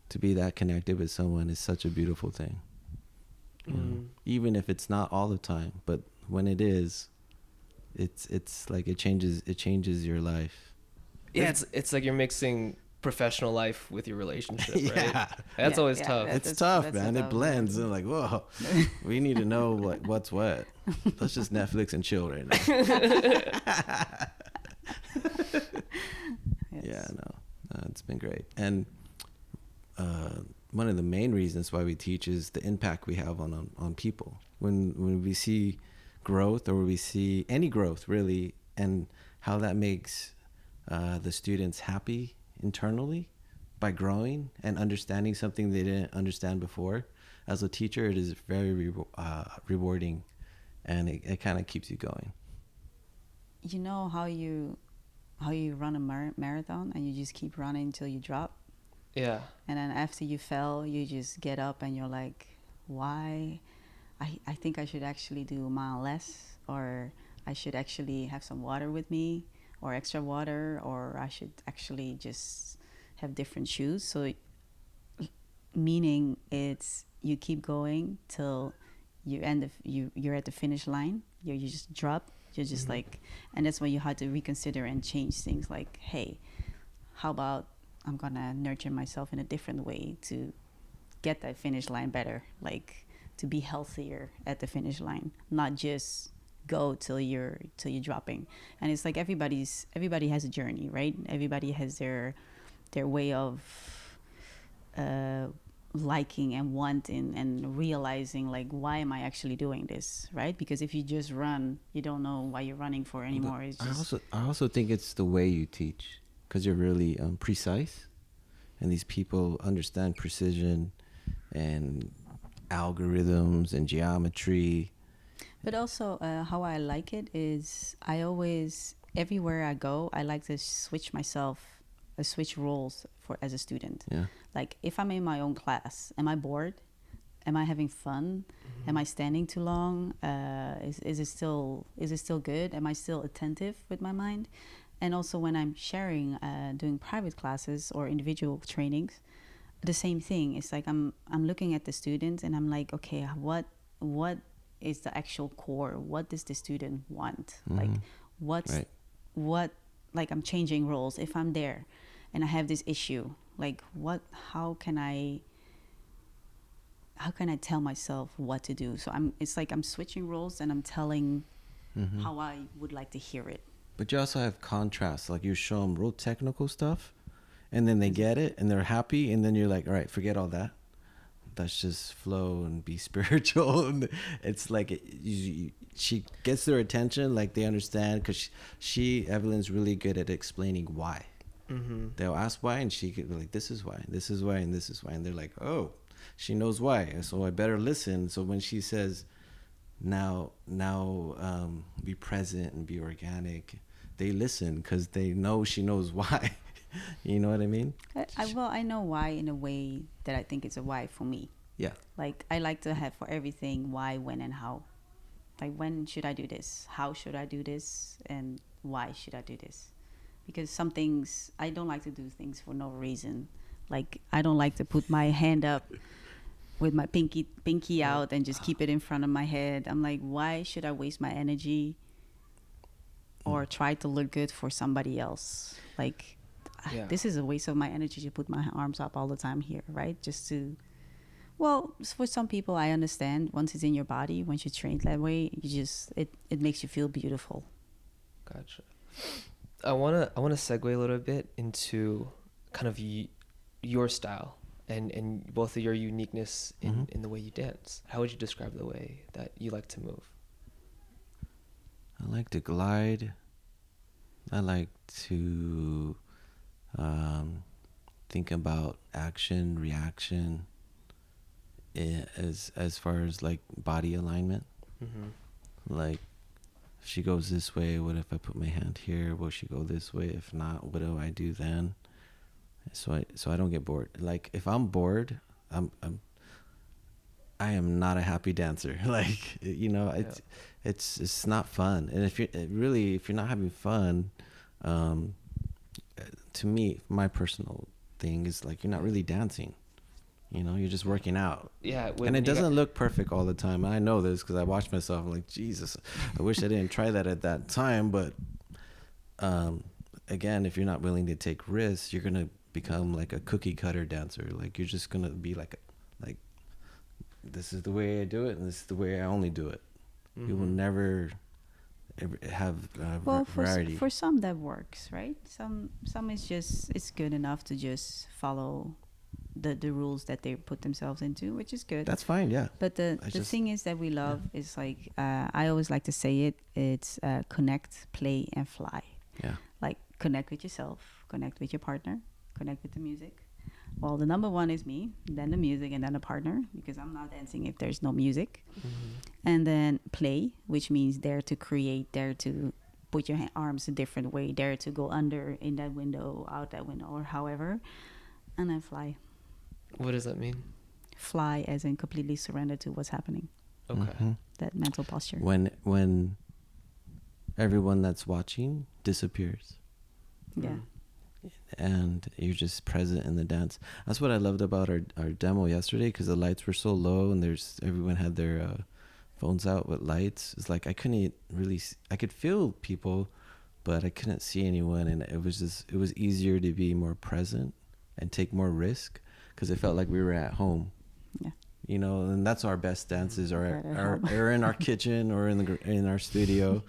to be that connected with someone is such a beautiful thing. Even if it's not all the time, but when it is, it's like it changes your life. Yeah, it's like you're mixing professional life with your relationship, right? Yeah. That's always tough. It's tough, man. It blends. And like, whoa, we need to know what's what. Let's just Netflix and chill right now. Yes. Yeah, no, it's been great. And one of the main reasons why we teach is the impact we have on people. When we see growth, or we see any growth really, and how that makes the students happy internally by growing and understanding something they didn't understand before. As a teacher, it is very rewarding, and it kind of keeps you going. You know how you run a marathon and you just keep running until you drop? Yeah. And then after you fell, you just get up and you're like, why? I think I should actually do a mile less, or I should actually have some water with me, or extra water, or I should actually just have different shoes. So meaning it's you keep going till you you're at the finish line. You just drop. You're just like, and that's when you have to reconsider and change things. Like, hey, how about I'm gonna nurture myself in a different way to get that finish line better, like to be healthier at the finish line, not just go till you're dropping. And it's like everybody has a journey, right? Everybody has their way of liking and wanting and realizing, like, why am I actually doing this, right? Because if you just run, you don't know why you're running for anymore. It's just, I also think it's the way you teach, because you're really precise, and these people understand precision and algorithms and geometry. but also how I like it is I always, everywhere I go, I like to switch roles for as a student. Yeah. Like if I'm in my own class, am I bored? Am I having fun? Am I standing too long? Is it still good? Am I still attentive with my mind? And also when I'm sharing, doing private classes or individual trainings, the same thing. It's like I'm looking at the students and I'm like, okay, what is the actual core? What does the student want? Like what, like I'm changing roles. If I'm there and I have this issue, like how can I tell myself what to do? So it's like I'm switching roles and I'm telling how I would like to hear it. But you also have contrast. Like you show them real technical stuff, and then they get it and they're happy, and then you're like, all right, forget all that. Let's just flow and be spiritual. And it's like she gets their attention, like they understand, because Evelyn's really good at explaining why. They'll ask why, and she could be like, this is why, this is why, and this is why. And they're like, oh, she knows why, so I better listen. So when she says, now be present and be organic, they listen because they know she knows why. You know what I mean? I know why in a way that I think it's a why for me. Yeah. Like I like to have for everything why, when, and how. Like when should I do this? How should I do this? And why should I do this? Because some things, I don't like to do things for no reason. Like I don't like to put my hand up with my pinky out and just keep it in front of my head. I'm like, why should I waste my energy or try to look good for somebody else? Like, this is a waste of my energy to put my arms up all the time here, right? Just to, well, for some people, I understand. Once it's in your body, once you train that way, you just, it makes you feel beautiful. Gotcha. I wanna segue a little bit into kind of your style and both of your uniqueness in the way you dance. How would you describe the way that you like to move? I like to glide. I like to think about action, reaction, as far as like body alignment. Like if she goes this way, what if I put my hand here? Will she go this way? If not, what do I do then? So I don't get bored. Like if I'm bored, I am not a happy dancer. Like, you know, it's not fun. And if you're not having fun, to me, my personal thing is like you're not really dancing. You know, you're just working out. Yeah. And it doesn't look perfect all the time. I know this because I watch myself. I'm like, Jesus, I wish I didn't try that at that time. But again, if you're not willing to take risks, you're gonna become like a cookie cutter dancer. Like you're just gonna be like this is the way I do it, and this is the way I only do it. You will never have variety. For some that works, right? Some is just, it's good enough to just follow the rules that they put themselves into, which is good. That's fine, yeah. But the thing is that we love is like, I always like to say it's connect, play, and fly. Yeah. Like connect with yourself, connect with your partner, connect with the music. Well, the number one is me, then the music, and then the partner, because I'm not dancing if there's no music. And then play, which means dare to create, dare to put your arms a different way, dare to go under in that window, out that window, or however. And then fly. What does that mean? Fly as in completely surrender to what's happening. Okay. That mental posture. When everyone that's watching disappears. Yeah. And you're just present in the dance. That's what I loved about our demo yesterday, because the lights were so low and everyone had their phones out with lights. It's like I couldn't really I could feel people, but I couldn't see anyone, and it was easier to be more present and take more risk, because it felt like we were at home. Yeah. You know, and that's our best dances, or Right at home. in our kitchen or in our studio.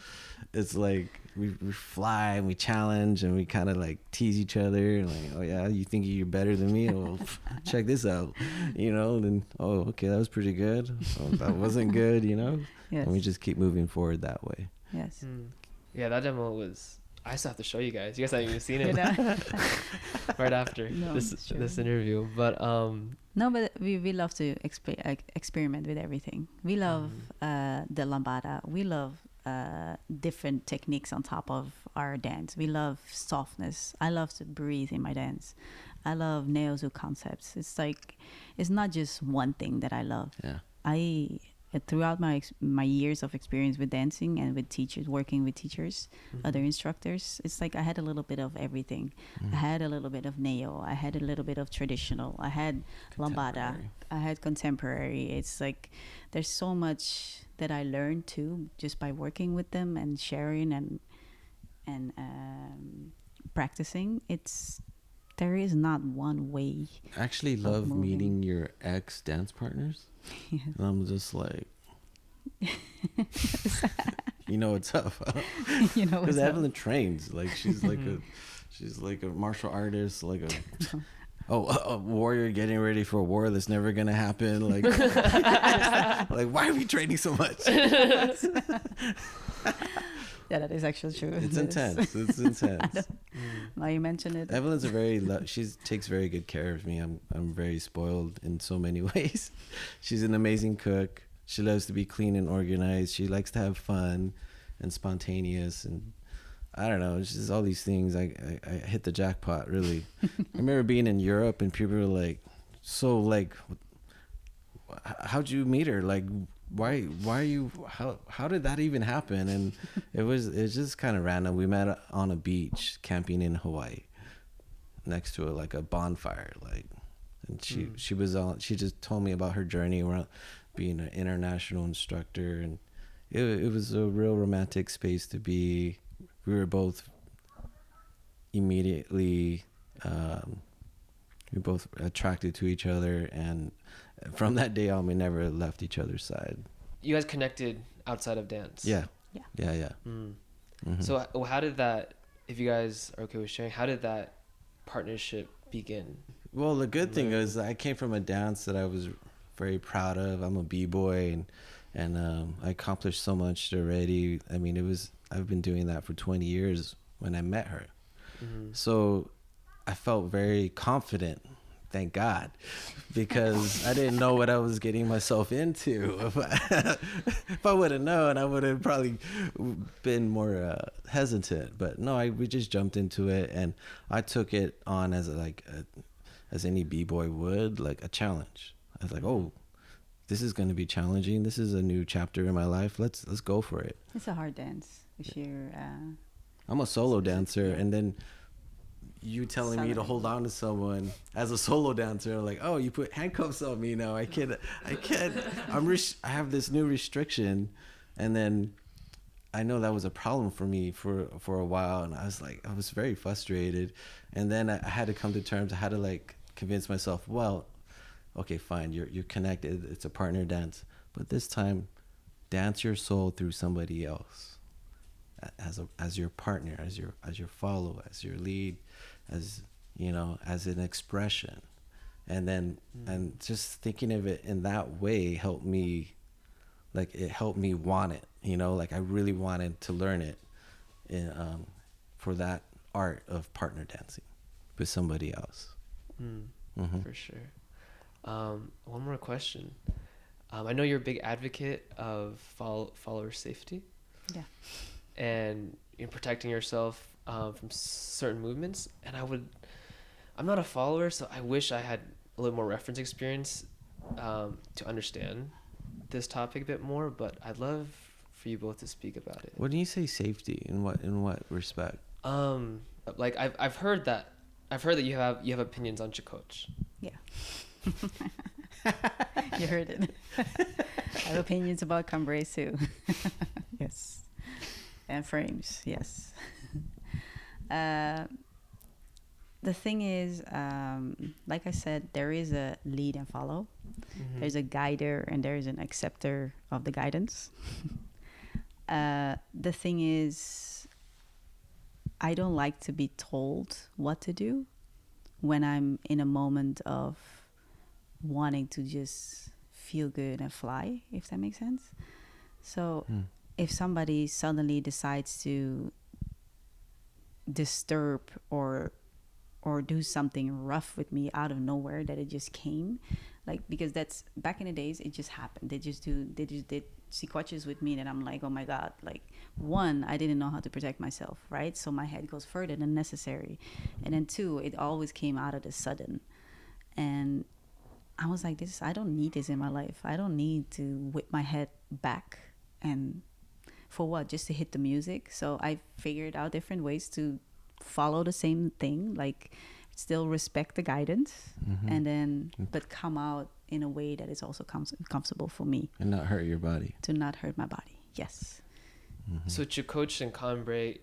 It's like we fly and we challenge and we kind of like tease each other and like, oh yeah, you think you're better than me? Well, check this out, you know. Then, oh, okay, that was pretty good. Oh, that wasn't good, you know. Yes. And we just keep moving forward that way. Yes. Yeah, that demo was. I still have to show you guys. You guys haven't even seen You it know? right after No, it's true. this interview. But No, but we love to experiment with everything. We love the lambada. We love different techniques on top of our dance. We love softness. I love to breathe in my dance. I love neo-Zouk concepts. It's like, it's not just one thing that I love. Yeah. Throughout my years of experience with dancing and with teachers, working with teachers, other instructors, it's like I had a little bit of everything. I had a little bit of neo. I had a little bit of traditional. I had lambada. I had contemporary. It's like there's so much that I learned too, just by working with them and sharing and practicing. There is not one way. I actually love meeting your ex dance partners. Yes. And I'm just like, you know what's up, huh? You know, because Evelyn trains like she's like a martial artist, like a warrior getting ready for a war that's never gonna happen. Like, like why are we training so much? Yeah, that is actually true. It's intense. It's intense. Now you mention it. Evelyn's she takes very good care of me. I'm very spoiled in so many ways. She's an amazing cook. She loves to be clean and organized. She likes to have fun and spontaneous, and I don't know, it's just all these things. I hit the jackpot, really. I remember being in Europe and people were like, so like, how'd you meet her? Like, why are you, how did that even happen? And it's just kind of random. We met on a beach camping in Hawaii next to like a bonfire, like, and she just told me about her journey around being an international instructor, and it was a real romantic space to be. We were both immediately both attracted to each other, and from that day on we never left each other's side. You guys connected outside of dance? Yeah. So how did that, if you guys are okay with sharing, how did that partnership begin? Well, the good thing is I came from a dance that I was very proud of. I'm a b-boy, and I accomplished so much already. I mean, I've been doing that for 20 years when I met her. So I felt very confident, thank God, because I didn't know what I was getting myself into. If I would have known, I would have probably been more hesitant. But no, we just jumped into it, and I took it on as as any b-boy would, like a challenge. I was like, oh, this is going to be challenging. This is a new chapter in my life. Let's go for it. It's a hard dance. If you're, I'm a solo dancer, and then you telling me to hold on to someone as a solo dancer, like, oh, you put handcuffs on me now. I can't. I have this new restriction, and then I know that was a problem for me for a while, and I was very frustrated, and then I had to come to terms. I had to like convince myself, well, okay, fine, you're connected. It's a partner dance, but this time, dance your soul through somebody else, as your partner, as your follow, as your lead, as you know, as an expression, and then and just thinking of it in that way helped me. Like it helped me want it, you know. Like I really wanted to learn it, for that art of partner dancing with somebody else. For sure. One more question. I know you're a big advocate of follower safety. Yeah. And in protecting yourself from certain movements. And I'm not a follower, so I wish I had a little more reference experience to understand this topic a bit more. But I'd love for you both to speak about it. What do you say safety? In what respect? Like I've heard that you have opinions on chicote. Yeah. You heard it. I have opinions about cambra too. Yes. And frames, yes. The thing is, like I said, there is a lead and follow. There's a guider and there's an acceptor of the guidance. The thing is, I don't like to be told what to do when I'm in a moment of wanting to just feel good and fly, if that makes sense. So if somebody suddenly decides to disturb or do something rough with me out of nowhere, that it just came, like, because that's back in the days, it just happened. They just did chicotes with me, and I'm like, oh my god, like, one, I didn't know how to protect myself, right? So my head goes further than necessary, and then two, it always came out of the sudden, and I was like, this, I don't need this in my life. I don't need to whip my head back, and for what? Just to hit the music. So I figured out different ways to follow the same thing, like still respect the guidance, and then but come out in a way that is also comfortable for me, and not hurt your body. to not hurt my body. Yes. So chicote and cambra,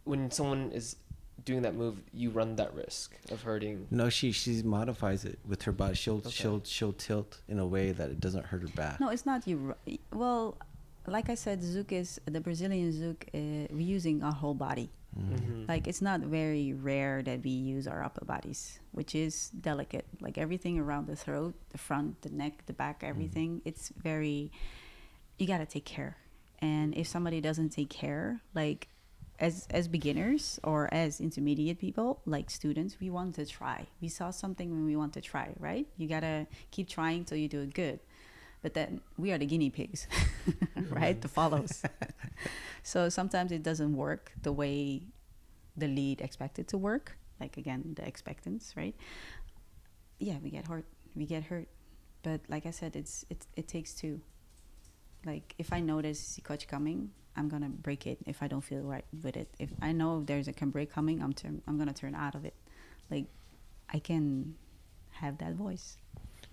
when someone is doing that move, you run that risk of hurting. No, she modifies it with her body. She'll tilt in a way that it doesn't hurt her back. No, it's not you. Well, like I said, Zouk is the Brazilian Zouk. We're using our whole body. Like, it's not very rare that we use our upper bodies, which is delicate. Like, everything around the throat, the front, the neck, the back, everything. It's very, you got to take care. And if somebody doesn't take care, like, as beginners or as intermediate people, like students, we want to try. We saw something when we want to try, right? You got to keep trying till you do it good. But then we are the guinea pigs, right? The follows. So sometimes it doesn't work the way the lead expected to work. Like, again, the expectance, right? Yeah, we get hurt. But like I said, it takes two. Like, if I know there's a chicote coming, I'm gonna break it if I don't feel right with it. If I know there's a cambra coming, I'm gonna turn out of it. Like, I can have that voice.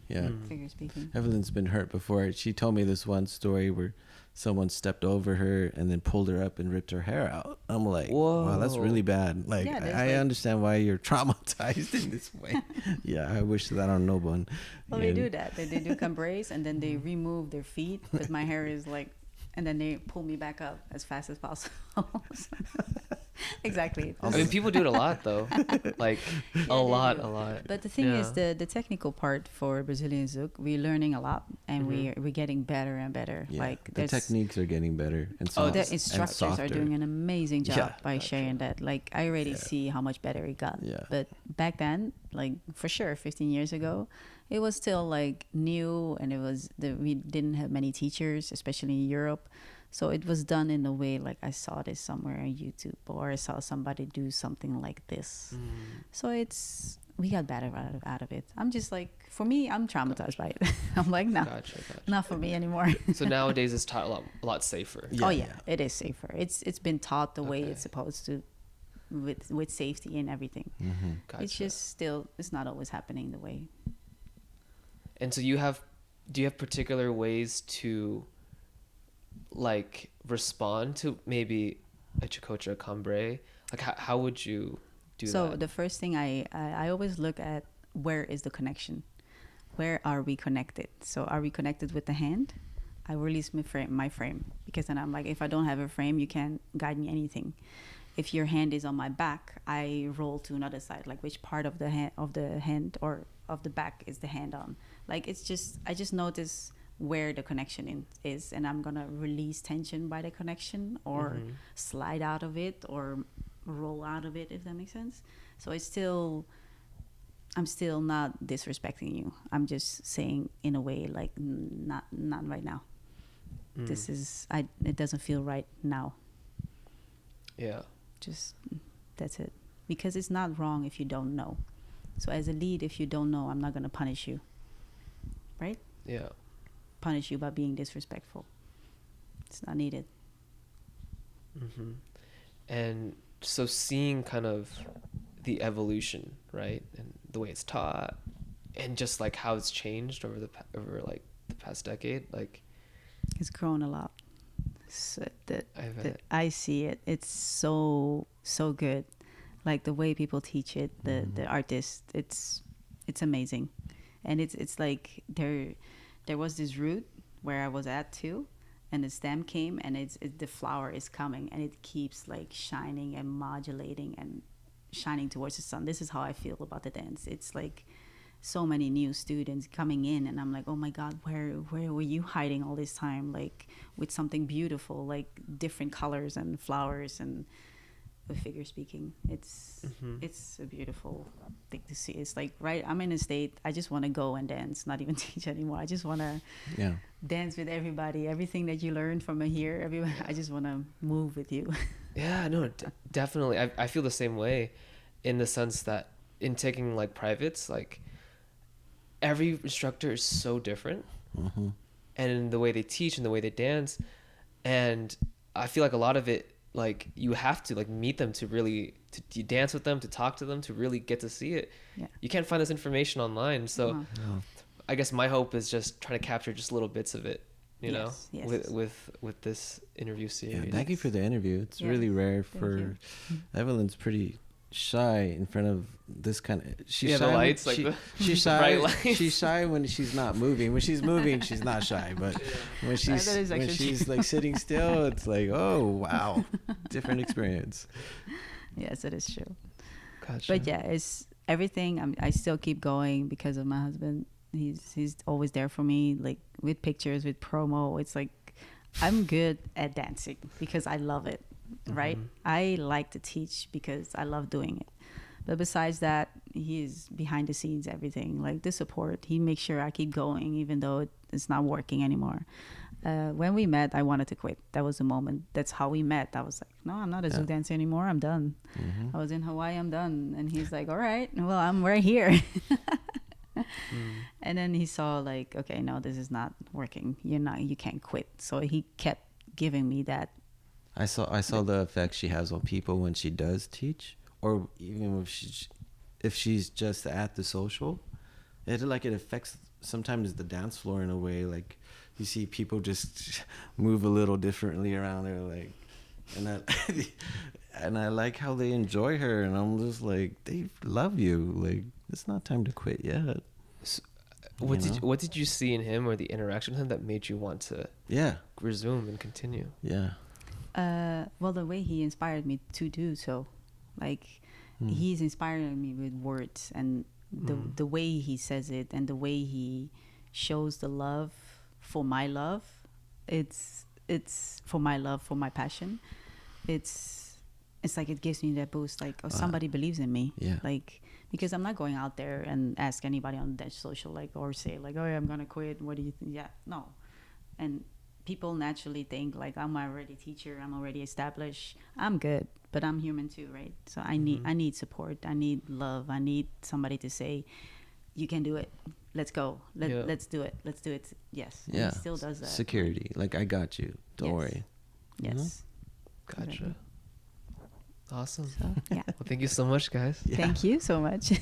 Yeah. Figure speaking. Evelyn's been hurt before. She told me this one story where someone stepped over her and then pulled her up and ripped her hair out. I'm like, whoa, wow, that's really bad. Like, Yeah, I understand why you're traumatized in this way. Yeah, I wish that on no one. Well, they do that. They do cambras, and then they remove their feet, but my hair is like, and then they pull me back up as fast as possible. Exactly. I mean, people do it a lot, though. Like, a lot. But the thing is, the technical part for Brazilian Zouk, we're learning a lot, and we're getting better and better. Yeah, Like, the techniques are getting better, and the instructors are doing an amazing job by sharing that. Like, I already see how much better it got. Yeah. But back then, like, for sure, 15 years ago, it was still like new, and we didn't have many teachers, especially in Europe. So it was done in a way like, I saw this somewhere on YouTube, or I saw somebody do something like this. So we got better out of it. I'm just like, for me, I'm traumatized by it. I'm like, no, Gotcha. not for me anymore. So nowadays it's taught a lot safer. Yeah, it is safer. It's been taught the way it's supposed to, with safety and everything. Gotcha. It's just still, it's not always happening the way. And so do you have particular ways to, like, respond to maybe a chicote or cambra? Like, how would you do that? So the first thing I always look at, where is the connection? Where are we connected? So are we connected with the hand? I release my frame, because then I'm like, if I don't have a frame, you can't guide me anything. If your hand is on my back, I roll to another side. Like, which part of the hand or of the back is the hand on? Like, I just notice where the connection is, and I'm gonna release tension by the connection, or slide out of it, or roll out of it, if that makes sense. So I'm still not disrespecting you. I'm just saying in a way, like, not right now. This is, it doesn't feel right now. Yeah. Just, that's it. Because it's not wrong if you don't know. So as a lead, if you don't know, I'm not gonna punish you, right? Yeah. Punish you by being disrespectful. It's not needed. And so seeing kind of the evolution, right, and the way it's taught, and just like how it's changed over like the past decade, like, it's grown a lot. So bet. I see it. It's so good. Like, the way people teach it, the artists, it's amazing. And it's like there was this root where I was at too, and the stem came, and the flower is coming, and it keeps like shining and modulating and shining towards the sun. This is how I feel about the dance. It's like so many new students coming in, and I'm like, oh my God, where were you hiding all this time, like with something beautiful, like different colors and flowers and the figure speaking. It's a beautiful thing to see. It's like, right, I'm in a state, I just want to go and dance, not even teach anymore. I just want to dance with everybody. Everything that you learned from here, everyone, I just want to move with you. Yeah, no, definitely. I feel the same way, in the sense that in taking like privates, like every instructor is so different, and in the way they teach and the way they dance, and I feel like a lot of it, like you have to like meet them to really to dance with them, to talk to them, to really get to see it. You can't find this information online, so I guess my hope is just trying to capture just little bits of it, you know, with this interview series. Thank you for the interview. It's really rare for Evelyn's pretty shy in front of this kind of she's shy the lights, she's shy bright lights. She's shy when she's not moving. When she's moving, she's not shy, but when she's like sitting still, it's like, oh wow, different experience. Yes, it is true. Gotcha. But yeah, it's everything. I still keep going because of my husband. He's always there for me, like with pictures, with promo. It's like I'm good at dancing because I love it. Right? I like to teach because I love doing it. But besides that, he's behind the scenes, everything, like the support. He makes sure I keep going even though it's not working anymore. When we met, I wanted to quit. That was the moment. That's how we met. I was like, no, I'm not a Zouk dancer anymore. I'm done. I was in Hawaii. I'm done. And he's like, all right, well, I'm right here. And then he saw like, okay, no, this is not working. You can't quit. So he kept giving me that. I saw the effect she has on people when she does teach, or even if she's just at the social. It affects sometimes the dance floor in a way. Like you see people just move a little differently around her, like, and I like how they enjoy her, and I'm just like, they love you. Like it's not time to quit yet. So, what did you see in him or the interaction with him that made you want to resume and continue? Well, the way he inspired me to do so, like he's inspiring me with words, and the way he says it, and the way he shows the love for my love. It's for my love, for my passion. It's like it gives me that boost, like somebody believes in me, like, because I'm not going out there and ask anybody on that social, like, or say like, oh yeah, I'm gonna quit, what do you think? No. And people naturally think like, I'm already a teacher, I'm already established, I'm good, but I'm human too, right? So I need support, I need love, I need somebody to say, you can do it, let's go, let's do it. Yes. Yeah. He still does that. Security, like, I got you, don't worry. Yes. Gotcha. Exactly. Awesome. So, yeah. Well, thank you so much, guys. Thank you so much.